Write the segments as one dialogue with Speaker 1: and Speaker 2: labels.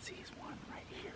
Speaker 1: sees one right here.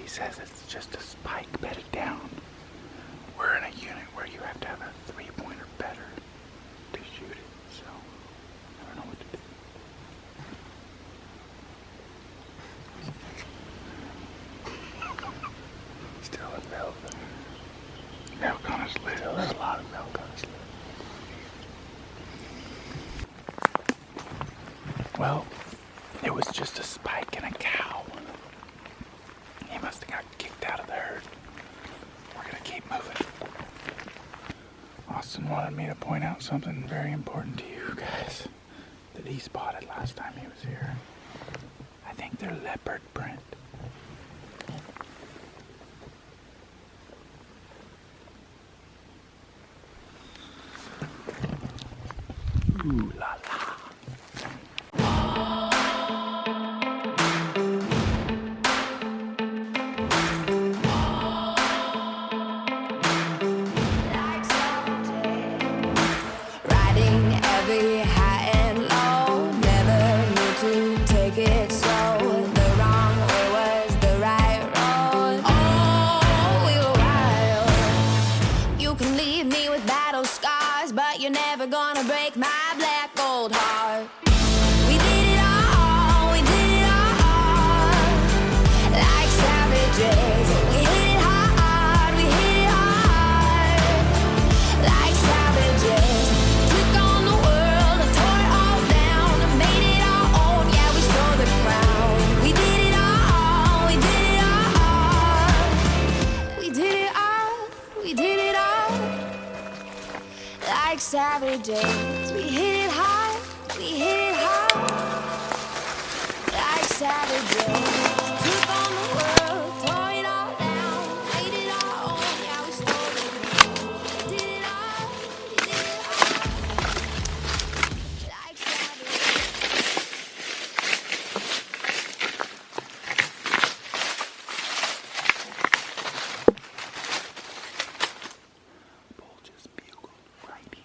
Speaker 1: He says it's just a spike bedded down. We're in a unit where you have to have a 3-point or better to shoot it, so I don't know what to do. Still in milk. Milk on his lid. There's a lot of milk on his lid. Well, it was just a spike and a cow. He must have got kicked out of the herd. We're gonna keep moving. Austin wanted me to point out something very important to you guys that he spotted last time he was here. I think they're leopard print. Ooh la la.
Speaker 2: You're never gonna break my black gold heart. We did it all, we did it all. Like savages, we hit it hard, we hit it hard. Like savages, took on the world and tore it all down and made it our own. Yeah, we stole the crown. We did it all, we did it all. We did it all, we did it all. Like savages, we hit it hard, we hit it hard. Like savages, took on the world, tore it all down, made it our own. Yeah, we stole it. We did it all, we did it all. Like savages.
Speaker 1: Bull just bugled right here.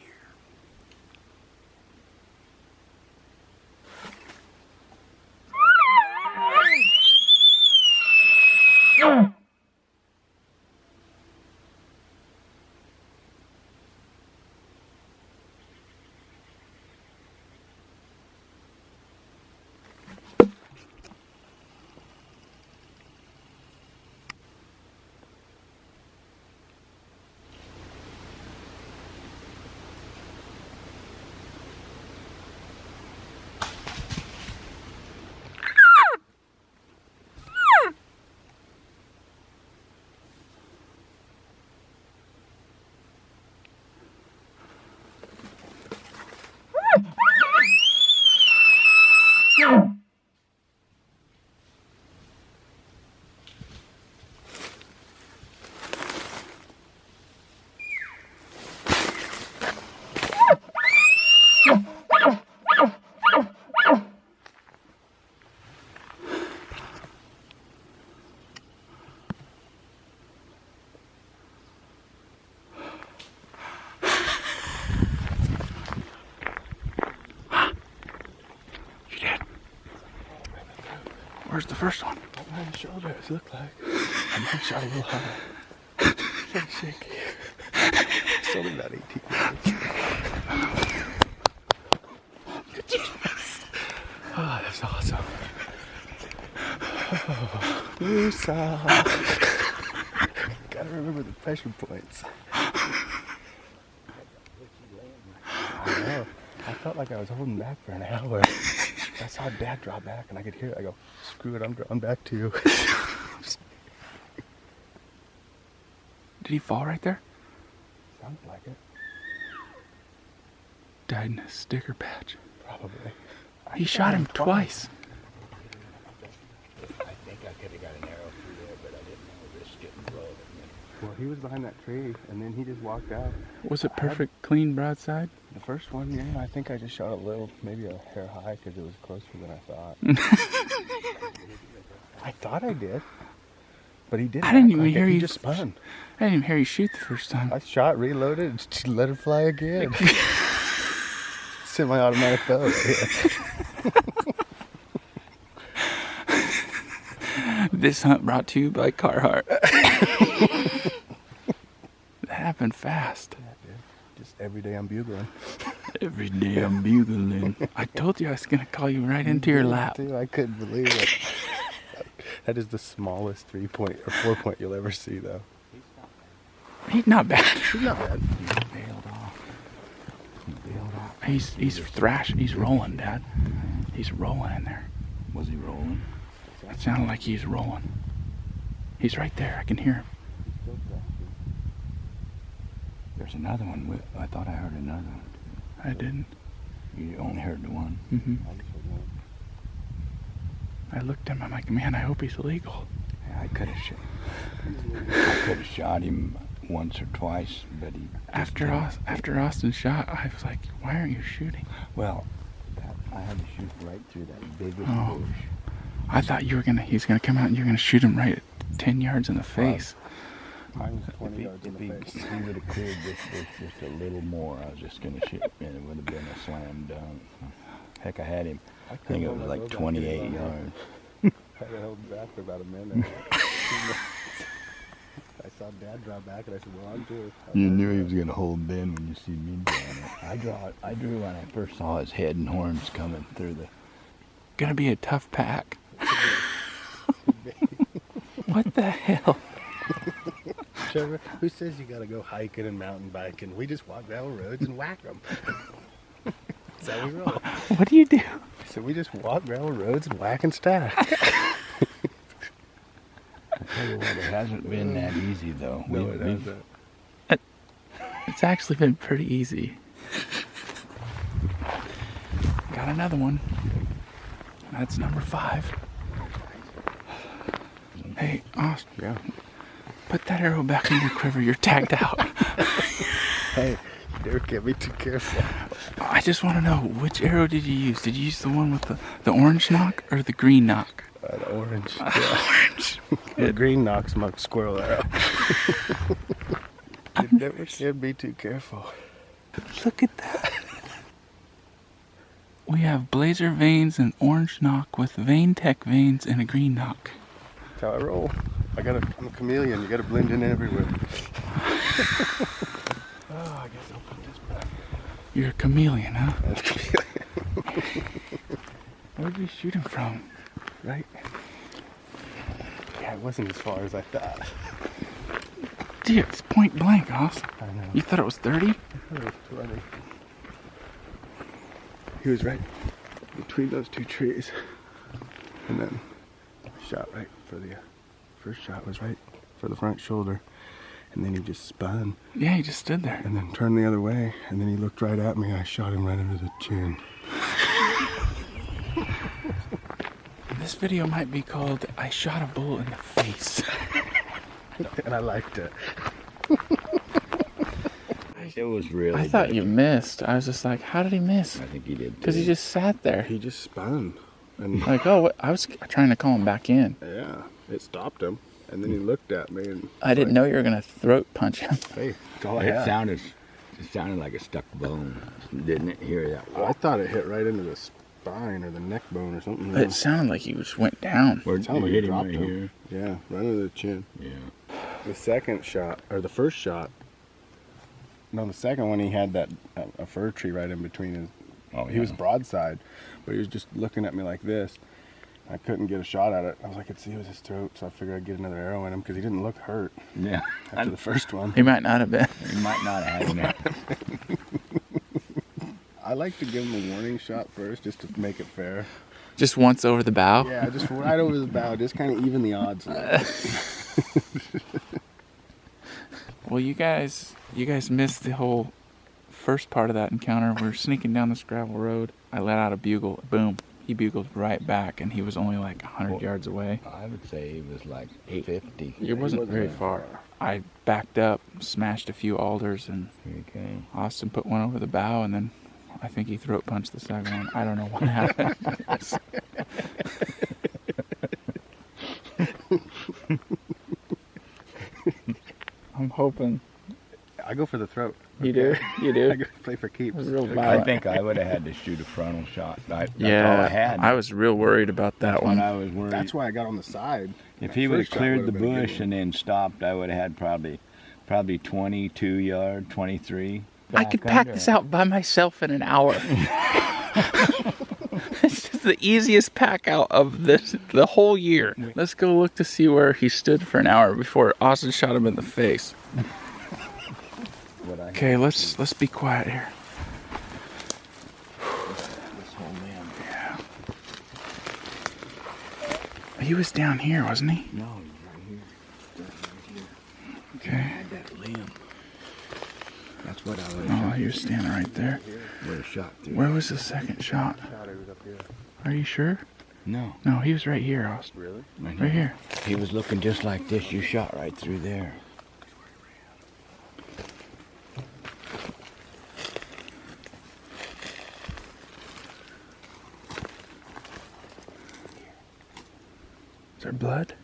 Speaker 1: Where's the first one?
Speaker 3: Up my shoulders, look like. I might shot a little high. Pretty shaky. It's only about 18 minutes. Oh, that's awesome. Oh, Woosah. Gotta remember the pressure points. I know. I felt like I was holding back for an hour. I saw Dad drop back and I could hear it. I go, screw it, I'm drawing back too.
Speaker 1: Did he fall right there?
Speaker 3: Sounds like it.
Speaker 1: died in a sticker patch.
Speaker 3: Probably.
Speaker 1: He shot him twice.
Speaker 4: I think I could have got an arrow through there, but I didn't know risk getting blown.
Speaker 3: Well, he was behind that tree, and then he just walked out.
Speaker 1: Was it perfect, clean broadside?
Speaker 3: The first one, yeah, I think I just shot a little, maybe a hair high, because it was closer than I thought. I thought I did, but he didn't.
Speaker 1: I didn't
Speaker 3: act
Speaker 1: even
Speaker 3: like it.
Speaker 1: hear
Speaker 3: He
Speaker 1: you.
Speaker 3: just spun.
Speaker 1: I didn't even hear you shoot the first time.
Speaker 3: I shot, reloaded, and let it fly again. Semi-automatic bow right here.
Speaker 1: This hunt brought to you by Carhartt. That happened fast.
Speaker 3: Yeah, dude. Just every day I'm bugling.
Speaker 1: Every day I'm bugling. I told you I was going to call you right into your lap.
Speaker 3: Dude, I couldn't believe it. That is the smallest 3-point or 4-point you'll ever see, though.
Speaker 1: He's not bad.
Speaker 3: He's not bad.
Speaker 1: He bailed off. He's thrashing. He's rolling, Dad. He's rolling in there.
Speaker 4: Was he rolling?
Speaker 1: It sounded like he's rolling. He's right there. I can hear him.
Speaker 4: There's another one. I thought I heard another one.
Speaker 1: I didn't.
Speaker 4: You only heard the one.
Speaker 1: Mm-hmm. I looked at him. I'm like, man, I hope he's legal.
Speaker 4: Yeah, I could have shot him once or twice, but he.
Speaker 1: After Austin shot, I was like, why aren't you shooting?
Speaker 4: Well, I had to shoot right through that biggest
Speaker 1: Oh.
Speaker 4: bush.
Speaker 1: I thought he's gonna come out and you're gonna shoot him right at 10 yards in the face.
Speaker 3: Mine was 20 yards in the face.
Speaker 4: If he would have cleared this bush just a little more, I was just going to shoot, and it would have been a slam dunk. Heck, I had him. I think it was like 28 yards.
Speaker 3: I had to hold back for about a minute. I saw Dad draw back, and I said, well, I'm too.
Speaker 4: You knew he was going to hold in when you see me drawing it. I drew when I first saw his head and horns coming through the...
Speaker 1: Gonna be a tough pack. What the hell?
Speaker 3: Trevor, who says you gotta go hiking and mountain biking? We just walk gravel roads and whack them. That's how we roll.
Speaker 1: What do you do?
Speaker 3: So we just walk gravel roads and whack and stack.
Speaker 4: I tell you what, it hasn't been that easy though.
Speaker 3: No, it hasn't.
Speaker 1: It's actually been pretty easy. Got another one. That's number 5. Hey, Austin.
Speaker 3: Yeah.
Speaker 1: Put that arrow back in your quiver. You're tagged out.
Speaker 3: Hey, Derek, can't be too careful.
Speaker 1: I just want to know, which arrow did you use? Did you use the one with the orange knock or the green knock?
Speaker 3: The orange.
Speaker 1: Orange.
Speaker 3: The green knocks my squirrel arrow. You never should be too careful.
Speaker 1: Look at that. We have blazer veins and orange knock with vein tech veins and a green knock.
Speaker 3: That's how I roll. I'm a chameleon. You gotta blend in everywhere. Oh, I guess I'll put this back.
Speaker 1: You're a chameleon, huh?
Speaker 3: I'm a chameleon.
Speaker 1: Where'd you shoot him from?
Speaker 3: Right? Yeah, it wasn't as far as I thought.
Speaker 1: Dude, it's point blank, Austin.
Speaker 3: I know.
Speaker 1: You thought it was 30?
Speaker 3: It was 20. He was right between those two trees. And then shot right for the first shot was right for the front shoulder. And then he just spun
Speaker 1: Yeah, he just stood there.
Speaker 3: and then turned the other way. And then he looked right at me and I shot him right under the chin.
Speaker 1: This video might be called I Shot a Bullet in the Face.
Speaker 3: And I liked it.
Speaker 4: It was really
Speaker 1: I thought
Speaker 4: good.
Speaker 1: you missed. I was just like, how did he miss?
Speaker 4: I think he did
Speaker 1: Because he
Speaker 4: too.
Speaker 1: just sat there.
Speaker 3: He just spun. And
Speaker 1: Like, oh, what? I was trying to call him back in.
Speaker 3: yeah, it stopped him. And then he looked at me and
Speaker 1: I didn't know you were going to throat punch him.
Speaker 3: hey, that's all I
Speaker 4: It
Speaker 3: had.
Speaker 4: sounded like a stuck bone, didn't it? Hear that?
Speaker 3: I thought it hit right into the spine or the neck bone or something.
Speaker 1: It sounded like he just went down.
Speaker 4: Or
Speaker 3: sounded like
Speaker 4: hit
Speaker 3: it
Speaker 4: him
Speaker 3: dropped
Speaker 4: right
Speaker 3: him.
Speaker 4: here.
Speaker 3: Yeah, right under the chin.
Speaker 4: Yeah.
Speaker 3: The second shot, or the first shot, no, the second one, he had that a fir tree right in between his.
Speaker 4: Oh,
Speaker 3: He was broadside, but he was just looking at me like this. I couldn't get a shot at it. I was like, I could see it was his throat, so I figured I'd get another arrow in him because he didn't look hurt
Speaker 4: Yeah.
Speaker 3: after the first one.
Speaker 1: He might not have been.
Speaker 4: He might not have had that.
Speaker 3: I like to give him a warning shot first, just to make it fair.
Speaker 1: Just once over the bow.
Speaker 3: Yeah, just right over the bow, just kind of even the odds. A little bit.
Speaker 1: Well, you guys missed the whole first part of that encounter. We were sneaking down this gravel road. I let out a bugle. Boom. He bugled right back, and he was only like 100 yards away.
Speaker 4: I would say he was like 50.
Speaker 1: It wasn't very far. I backed up, smashed a few alders, and
Speaker 4: Okay.
Speaker 1: Austin put one over the bow, and then I think he throat punched the second one. I don't know what happened. I'm hoping.
Speaker 3: I go for the throat.
Speaker 1: You do? You do?
Speaker 3: I go play for keeps.
Speaker 1: It was real
Speaker 4: I
Speaker 1: violent.
Speaker 4: think I would have had to shoot a frontal shot. That's all I
Speaker 1: Yeah,
Speaker 4: had.
Speaker 1: I was real worried about that
Speaker 4: when
Speaker 1: one.
Speaker 4: I was worried.
Speaker 3: That's why I got on the side.
Speaker 4: If
Speaker 3: My
Speaker 4: he would have
Speaker 3: first shot
Speaker 4: cleared the
Speaker 3: would've been a good
Speaker 4: bush
Speaker 3: one.
Speaker 4: and then stopped, I would have had probably 22 yard, 23.
Speaker 1: I could pack this out by myself in an hour. This is the easiest pack out of the whole year. Let's go look to see where he stood for an hour before Austin shot him in the face. Okay, let's be quiet here.
Speaker 4: This whole man.
Speaker 1: Yeah. He was down here, wasn't he?
Speaker 4: No, he's right here.
Speaker 1: Okay.
Speaker 4: Had that limb. That's what I would
Speaker 1: Oh,
Speaker 4: have
Speaker 1: he was standing right there.
Speaker 4: shot through.
Speaker 1: Where was the second shot? Are you sure?
Speaker 4: No.
Speaker 1: No, he was right here, Austin.
Speaker 3: Really?
Speaker 1: Right here.
Speaker 4: He was looking just like this. You shot right through there.
Speaker 1: Is there blood?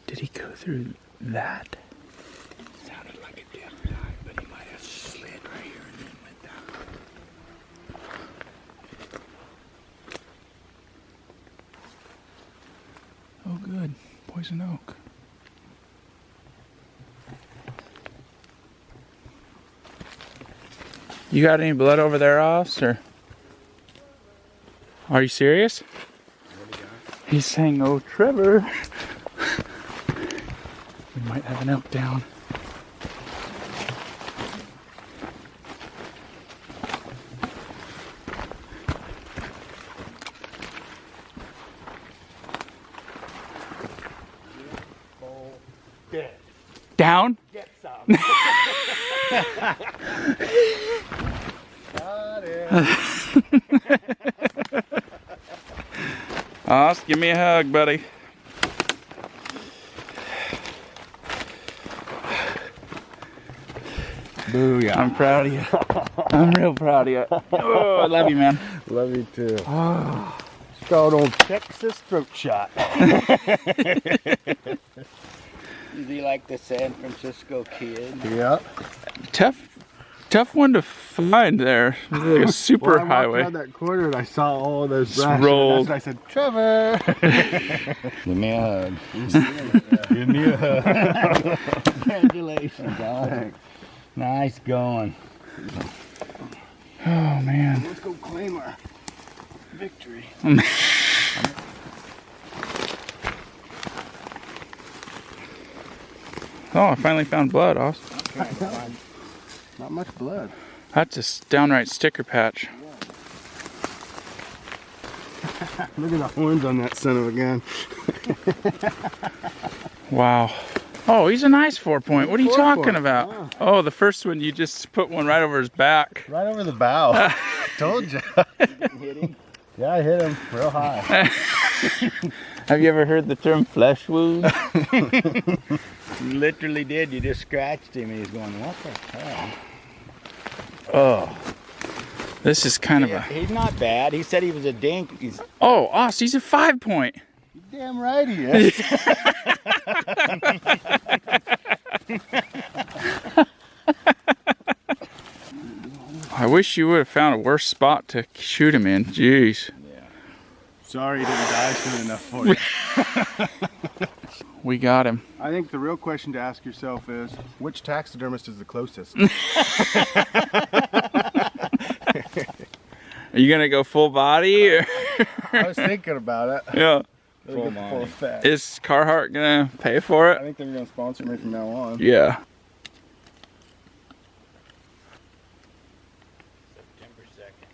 Speaker 1: Did he go through that?
Speaker 4: Sounded like a death dive, but he might have slid right here and then went down.
Speaker 1: Oh, good. Poison oak. You got any blood over there, Oz? Or are you serious? He's saying, "Oh, Trevor." We might have an elk down.
Speaker 3: Dead.
Speaker 1: Down?
Speaker 3: Get some. Got it.
Speaker 1: Oz, give me a hug, buddy.
Speaker 4: Booyah.
Speaker 1: I'm proud of you. I'm real proud of you. Oh, I love you, man.
Speaker 3: Love you too. It's called old Texas throat shot.
Speaker 4: Is he like the San Francisco kid?
Speaker 3: Yeah.
Speaker 1: Tough one to find there. It was like a super
Speaker 3: I
Speaker 1: highway.
Speaker 3: walked around that corner and I saw all those
Speaker 1: Just
Speaker 3: brush.
Speaker 1: rolled.
Speaker 3: And I said, Trevor.
Speaker 4: Give me a hug. Give me a hug. Congratulations, dog. Nice going.
Speaker 1: Oh, man.
Speaker 3: Let's go claim our victory.
Speaker 1: Oh, I finally found blood, Oz.
Speaker 3: Not much blood.
Speaker 1: That's a downright sticker patch.
Speaker 3: Look at the horns on that son of a gun.
Speaker 1: Wow. Oh, he's a nice 4-point. What are you
Speaker 3: 4-point,
Speaker 1: talking about?
Speaker 3: yeah.
Speaker 1: Oh, the first one, you just put one right over his back.
Speaker 3: Right over the bow. Told you.
Speaker 4: Hit him?
Speaker 3: Yeah, I hit him real high.
Speaker 1: Have you ever heard the term flesh wound?
Speaker 4: You literally did. You just scratched him and he's going, what the hell?
Speaker 1: Oh. This is kind of a...
Speaker 4: He's not bad. He said he was a dink. He's
Speaker 1: Oh, Oz, he's a 5-point.
Speaker 3: Damn right he is.
Speaker 1: I wish you would have found a worse spot to shoot him in. Jeez.
Speaker 3: Sorry he didn't die soon enough for you.
Speaker 1: We got him.
Speaker 3: I think the real question to ask yourself is, which taxidermist is the closest?
Speaker 1: Are you going to go full body? Or?
Speaker 3: I was thinking about it.
Speaker 1: Yeah.
Speaker 3: Really get the full effect.
Speaker 1: Is Carhartt going to pay for
Speaker 3: I
Speaker 1: it?
Speaker 3: think they're going to sponsor me from now on.
Speaker 1: Yeah.
Speaker 4: September 2nd.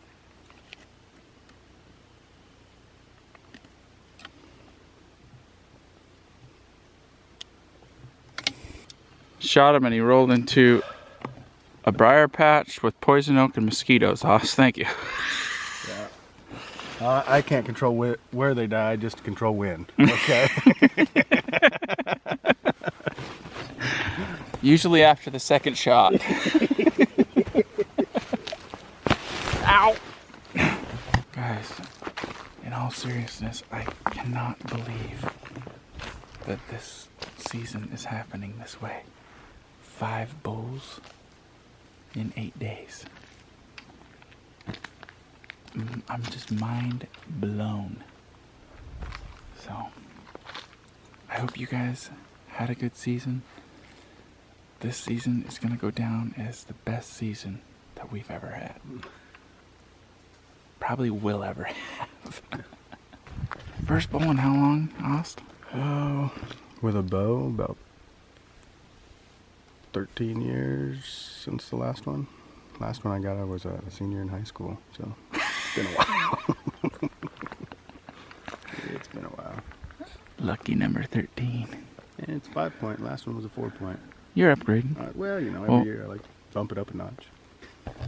Speaker 1: Shot him and he rolled into A briar patch with poison oak and mosquitoes, Hoss. Thank you.
Speaker 3: Yeah. I can't control where they die, I just control when. Okay.
Speaker 1: Usually after the second shot. Ow! Guys, in all seriousness, I cannot believe that this season is happening this way. 5 bulls in 8 days. I'm just mind blown. So, I hope you guys had a good season. This season is gonna go down as the best season that we've ever had. Probably will ever have. First bow in how long, Ost?
Speaker 3: Oh, with a bow, about 13 years since the last one. Last one I got, I was a senior in high school, so it's been a while. It's been a while.
Speaker 1: Lucky number 13.
Speaker 3: And it's 5-point. Last one was a 4-point.
Speaker 1: You're upgrading.
Speaker 3: Well, you know, every year I like to bump it up a notch.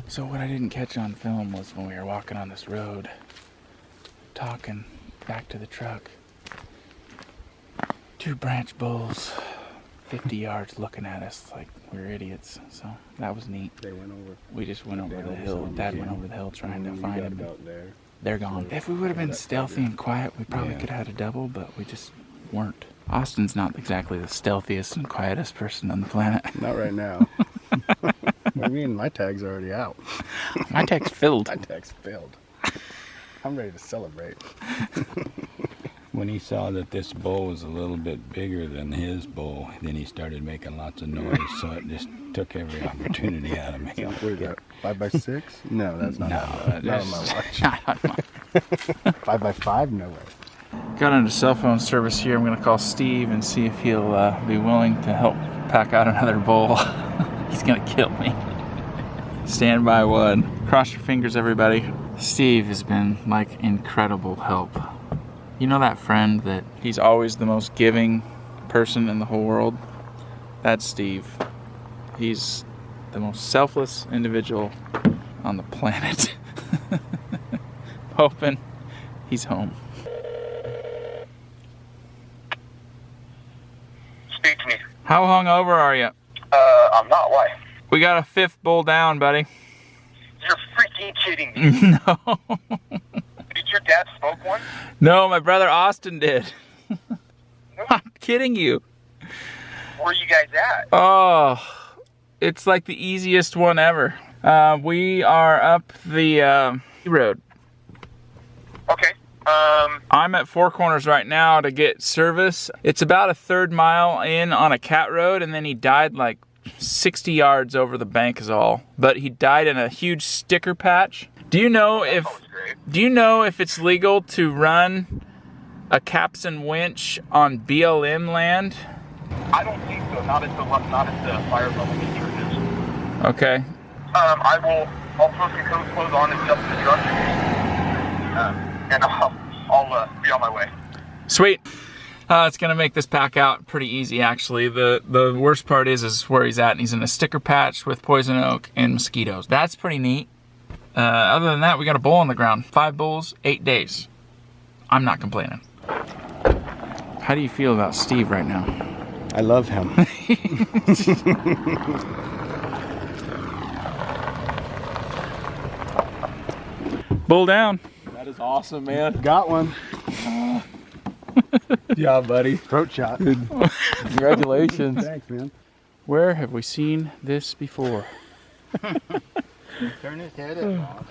Speaker 1: So what I didn't catch on film was when we were walking on this road, talking back to the truck. 2 branch bulls, 50 yards looking at us like we're idiots. So that was neat.
Speaker 3: They went over.
Speaker 1: We just went over the hill. Dad went over the hill trying to find them.
Speaker 3: About there.
Speaker 1: They're gone. If we would have been stealthy and quiet, we probably could have had a double, but we just weren't. Austin's not exactly the stealthiest and quietest person on the planet.
Speaker 3: Not right now. What do you mean? My tag's already out.
Speaker 1: My tag's filled.
Speaker 3: My tag's filled. I'm ready to celebrate.
Speaker 4: When he saw that this bull was a little bit bigger than his bull, then he started making lots of noise, so it just took every opportunity out of me.
Speaker 3: What is that? 5x6? No, that's not. Not on my watch.
Speaker 1: Not on mine.
Speaker 3: 5x5? No way.
Speaker 1: Got into cell phone service here. I'm going to call Steve and see if he'll be willing to help pack out another bull. He's going to kill me. Stand by 1. Cross your fingers, everybody. Steve has been like incredible help. You know that friend that he's always the most giving person in the whole world? That's Steve. He's the most selfless individual on the planet. Hoping he's home.
Speaker 5: Speak to me.
Speaker 1: How hungover are you?
Speaker 5: I'm not. Why?
Speaker 1: We got a 5th bull down, buddy.
Speaker 5: You're freaking kidding me.
Speaker 1: No.
Speaker 5: Did your dad smoke one?
Speaker 1: No, my brother Austin did. I'm kidding you.
Speaker 5: Where are you guys at?
Speaker 1: Oh, it's like the easiest one ever. We are up the road.
Speaker 5: Okay.
Speaker 1: I'm at Four Corners right now to get service. It's about a 1/3 mile in on a cat road, and then he died like 60 yards over the bank is all. But he died in a huge sticker patch. Do you know if it's legal to run a capstan winch on BLM land?
Speaker 5: I don't think so. Not at the fire level meter it is.
Speaker 1: Okay.
Speaker 5: I'll throw some coat clothes on and jump in the truck. And I'll be on my way.
Speaker 1: Sweet. It's gonna make this pack out pretty easy, actually. The worst part is where he's at, and he's in a sticker patch with poison oak and mosquitoes. That's pretty neat. Other than that, we got a bull on the ground. 5 bulls, 8 days. I'm not complaining. How do you feel about Steve right now?
Speaker 3: I love him.
Speaker 1: Bull down.
Speaker 6: That is awesome, man.
Speaker 3: Got one.
Speaker 6: Yeah, buddy.
Speaker 3: Throat shot.
Speaker 6: Congratulations.
Speaker 3: Thanks, man.
Speaker 1: Where have we seen this before?
Speaker 3: Turn his head up.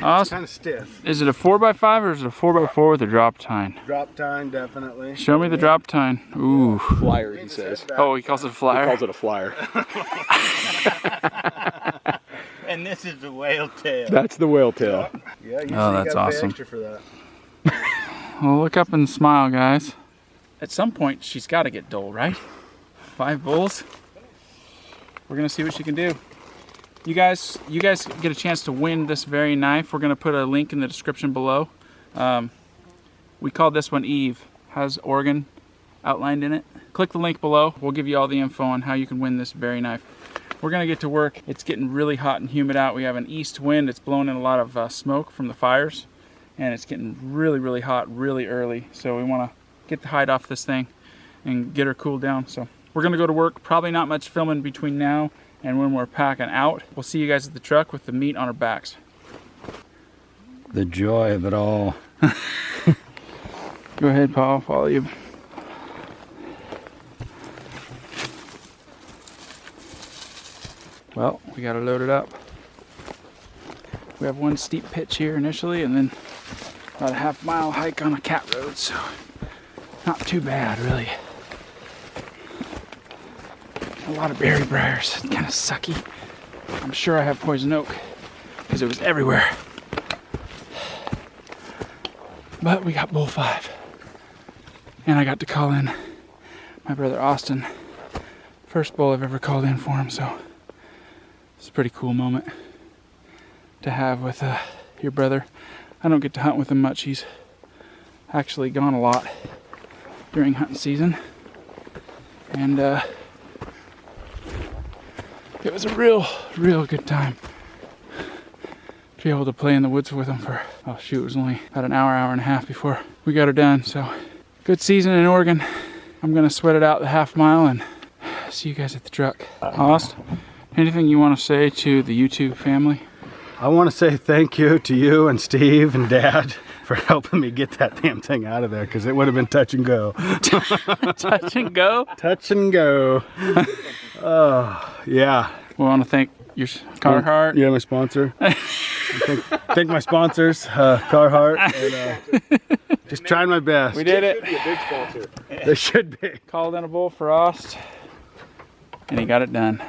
Speaker 1: Awesome.
Speaker 3: Kind of stiff.
Speaker 1: Is it a 4x5 or is it a 4x4 with a drop tine?
Speaker 3: Drop tine, definitely.
Speaker 1: Show me the drop tine. Ooh.
Speaker 6: Flyer, he says.
Speaker 1: Oh, he calls it a flyer?
Speaker 6: He calls it a flyer.
Speaker 7: And this is the whale tail.
Speaker 6: That's the whale tail.
Speaker 3: Yeah, you
Speaker 1: that's
Speaker 3: gotta pay
Speaker 1: awesome.
Speaker 3: extra for that.
Speaker 1: Well, look up and smile, guys. At some point, she's got to get dull, right? 5 bulls. We're gonna see what she can do. You guys get a chance to win this very knife. We're gonna put a link in the description below. We call this one Eve. Has Oregon outlined in it. Click the link below. We'll give you all the info on how you can win this very knife. we're gonna get to work. It's getting really hot and humid out. We have an east wind. It's blowing in a lot of smoke from the fires, and it's getting really, really hot really early. So we wanna get the hide off this thing and get her cooled down. So we're gonna go to work. Probably not much filming between now and when we're packing out. We'll see you guys at the truck with the meat on our backs.
Speaker 4: The joy of it all.
Speaker 1: Go ahead, Paul, I'll follow you. Well, we got to load it up. We have one steep pitch here initially, and then about a half-mile hike on a cat road, so not too bad, really. A lot of berry briars, kind of sucky. I'm sure I have poison oak because it was everywhere. But we got bull 5, and I got to call in my brother Austin. First bull I've ever called in for him, so it's a pretty cool moment to have with your brother. I don't get to hunt with him much. He's actually gone a lot during hunting season, and it was a real good time to be able to play in the woods with him for, oh shoot, it was only about an hour and a half before we got her done. So good season in Oregon. I'm gonna sweat it out the half-mile and see you guys at the truck. Austin, anything you want to say to the YouTube family?
Speaker 3: I want to say thank you to you and Steve and Dad for helping me get that damn thing out of there, because it would have been touch and go.
Speaker 1: Touch and go?
Speaker 3: Touch and go. Oh, yeah.
Speaker 1: We want to thank your Carhartt.
Speaker 3: Yeah, my sponsor. thank my sponsors, Carhartt. And, just trying my best.
Speaker 1: We did it.
Speaker 6: Be a big sponsor.
Speaker 3: They should be.
Speaker 1: Called in a bull for Aust, and he got it done.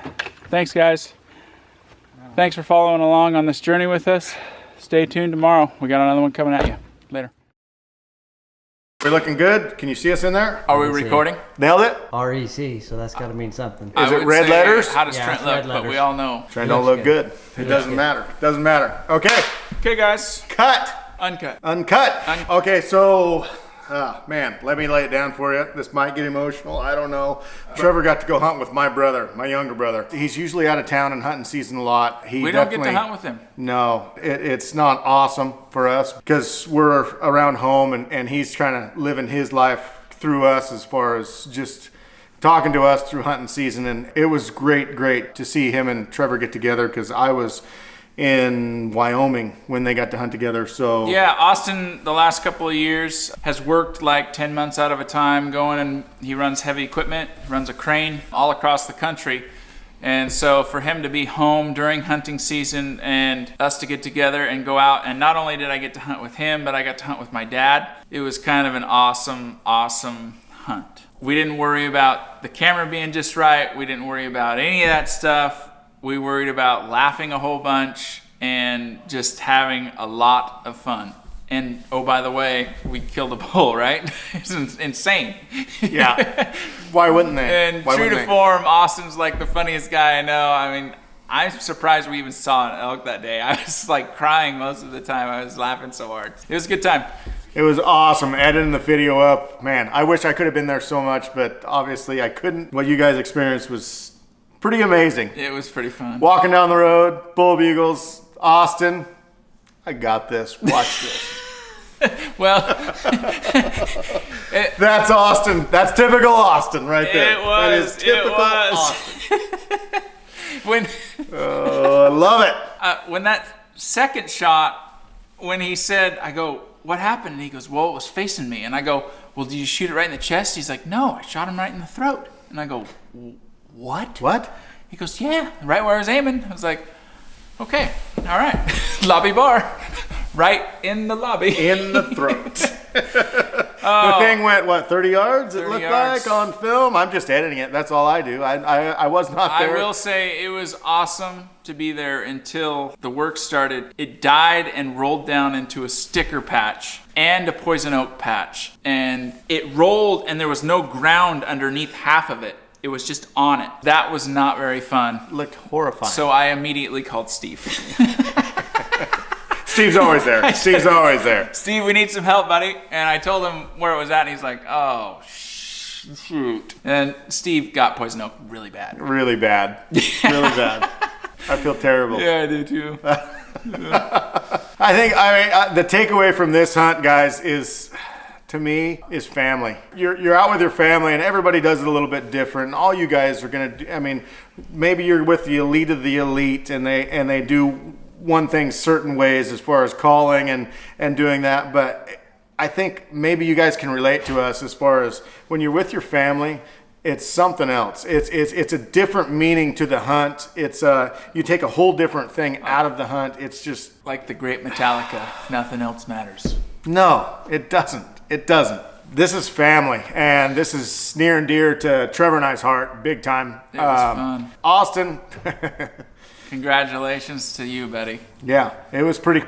Speaker 1: Thanks, guys. Thanks for following along on this journey with us. Stay tuned tomorrow. We got another one coming at you. Later.
Speaker 8: We're looking good. Can you see us in there?
Speaker 1: Are we recording?
Speaker 8: Nailed it?
Speaker 9: REC, so that's got to mean something.
Speaker 8: Is it red letters?
Speaker 1: How does
Speaker 9: Yeah,
Speaker 1: Trent
Speaker 9: it's
Speaker 1: look?
Speaker 9: red
Speaker 1: But we
Speaker 9: letters.
Speaker 1: all know.
Speaker 8: Trent don't look good. It doesn't matter. Doesn't matter. Okay.
Speaker 1: Okay, guys.
Speaker 8: Cut.
Speaker 1: Uncut.
Speaker 8: Uncut. Okay, so, man, let me lay it down for you. This might get emotional. I don't know. Trevor got to go hunt with my brother, my younger brother. He's usually out of town and hunting season a lot.
Speaker 1: We don't get to hunt with him.
Speaker 8: No, it's not awesome for us because we're around home and he's trying to live in his life through us as far as just talking to us through hunting season. And it was great to see him and Trevor get together because I was in Wyoming when they got to hunt together. So
Speaker 1: Yeah, Austin the last couple of years has worked like 10 months out of a time going, and he runs heavy equipment, runs a crane all across the country. And so for him to be home during hunting season and us to get together and go out, and not only did I get to hunt with him, but I got to hunt with my dad. It was kind of an awesome hunt. We didn't worry about the camera being just right. We didn't worry about any of that stuff. We worried about laughing a whole bunch and just having a lot of fun. And oh, by the way, we killed a bull, right? It's insane.
Speaker 8: yeah, why wouldn't they?
Speaker 1: And
Speaker 8: Why
Speaker 1: true
Speaker 8: wouldn't
Speaker 1: to
Speaker 8: they?
Speaker 1: form, Austin's like the funniest guy I know. I mean, I'm surprised we even saw an elk that day. I was like crying most of the time. I was laughing so hard. It was a good time.
Speaker 8: It was awesome. Editing the video up, man, I wish I could have been there so much, but obviously I couldn't. What you guys experienced was pretty amazing.
Speaker 1: It was pretty fun.
Speaker 8: Walking down the road, bull bugles, Austin, I got this. Watch this.
Speaker 1: Well,
Speaker 8: That's Austin. That's typical Austin right there.
Speaker 1: it was.
Speaker 8: That is typical
Speaker 1: It was.
Speaker 8: Austin.
Speaker 1: when
Speaker 8: Oh, I love it.
Speaker 1: when that second shot, when he said, I go, what happened? And he goes, well, it was facing me. And I go, well, did you shoot it right in the chest? He's like, no, I shot him right in the throat. And I go, what?
Speaker 8: What?
Speaker 1: He goes, yeah, right where I was aiming. I was like, okay, all right. Lobby bar, right in the lobby.
Speaker 8: In the throat. The thing went, what, 30 yards? It
Speaker 1: 30
Speaker 8: looked
Speaker 1: yards.
Speaker 8: like on film. I'm just editing it. That's all I do. I was not
Speaker 1: I
Speaker 8: there.
Speaker 1: will say it was awesome to be there until the work started. It died and rolled down into a sticker patch and a poison oak patch. And it rolled and there was no ground underneath half of it. It was just on it. That was not very fun.
Speaker 8: Looked horrifying.
Speaker 1: So I immediately called Steve.
Speaker 8: Steve's always there. Steve's always there.
Speaker 1: Steve, we need some help, buddy. And I told him where it was at, and he's like, oh, shoot. And Steve got poison oak really bad.
Speaker 8: Really bad. Really bad. I feel terrible.
Speaker 1: Yeah, I do too.
Speaker 8: I think the takeaway from this hunt, guys, is, to me, is family. You're out with your family, and everybody does it a little bit different. And all you guys are gonna do, I mean, maybe you're with the elite of the elite, and they do one thing certain ways as far as calling and doing that. But I think maybe you guys can relate to us as far as when you're with your family. It's something else. It's a different meaning to the hunt. It's you take a whole different thing out of the hunt. It's just
Speaker 1: Like the great Metallica, nothing else matters.
Speaker 8: no, it doesn't. It doesn't. This is family, and this is near and dear to Trevor and I's heart, big time.
Speaker 1: It was fun.
Speaker 8: Austin,
Speaker 1: Congratulations to you, buddy.
Speaker 8: yeah, it was pretty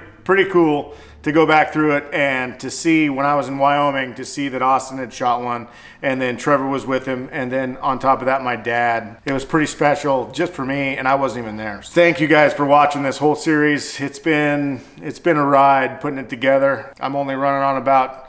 Speaker 8: cool to go back through it and to see when I was in Wyoming, to see that Austin had shot one, and then Trevor was with him, and then on top of that, my dad. It was pretty special just for me, and I wasn't even there. Thank you guys for watching this whole series. It's been a ride putting it together. I'm only running on about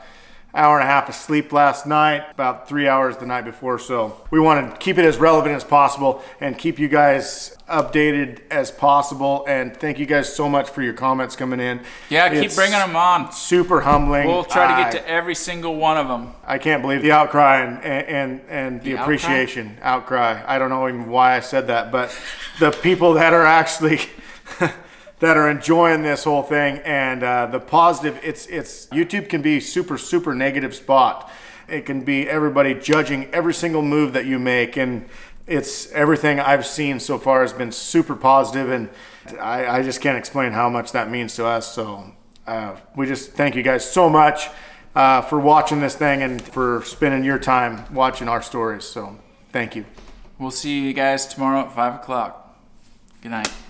Speaker 8: hour and a half of sleep last night, about 3 hours the night before. So we want to keep it as relevant as possible and keep you guys updated as possible. And thank you guys so much for your comments coming in.
Speaker 1: Yeah, keep
Speaker 8: It's
Speaker 1: bringing them on.
Speaker 8: super humbling.
Speaker 1: We'll try to get to every single one of them.
Speaker 8: I can't believe the outcry and the
Speaker 1: outcry?
Speaker 8: appreciation. Outcry. I don't know even why I said that, but the people that are actually that are enjoying this whole thing, and the positive, it's YouTube can be super negative spot. It can be everybody judging every single move that you make, and it's everything I've seen so far has been super positive, and I just can't explain how much that means to us. So we just thank you guys so much for watching this thing and for spending your time watching our stories. So thank you.
Speaker 1: We'll see you guys tomorrow at 5 o'clock. Good night.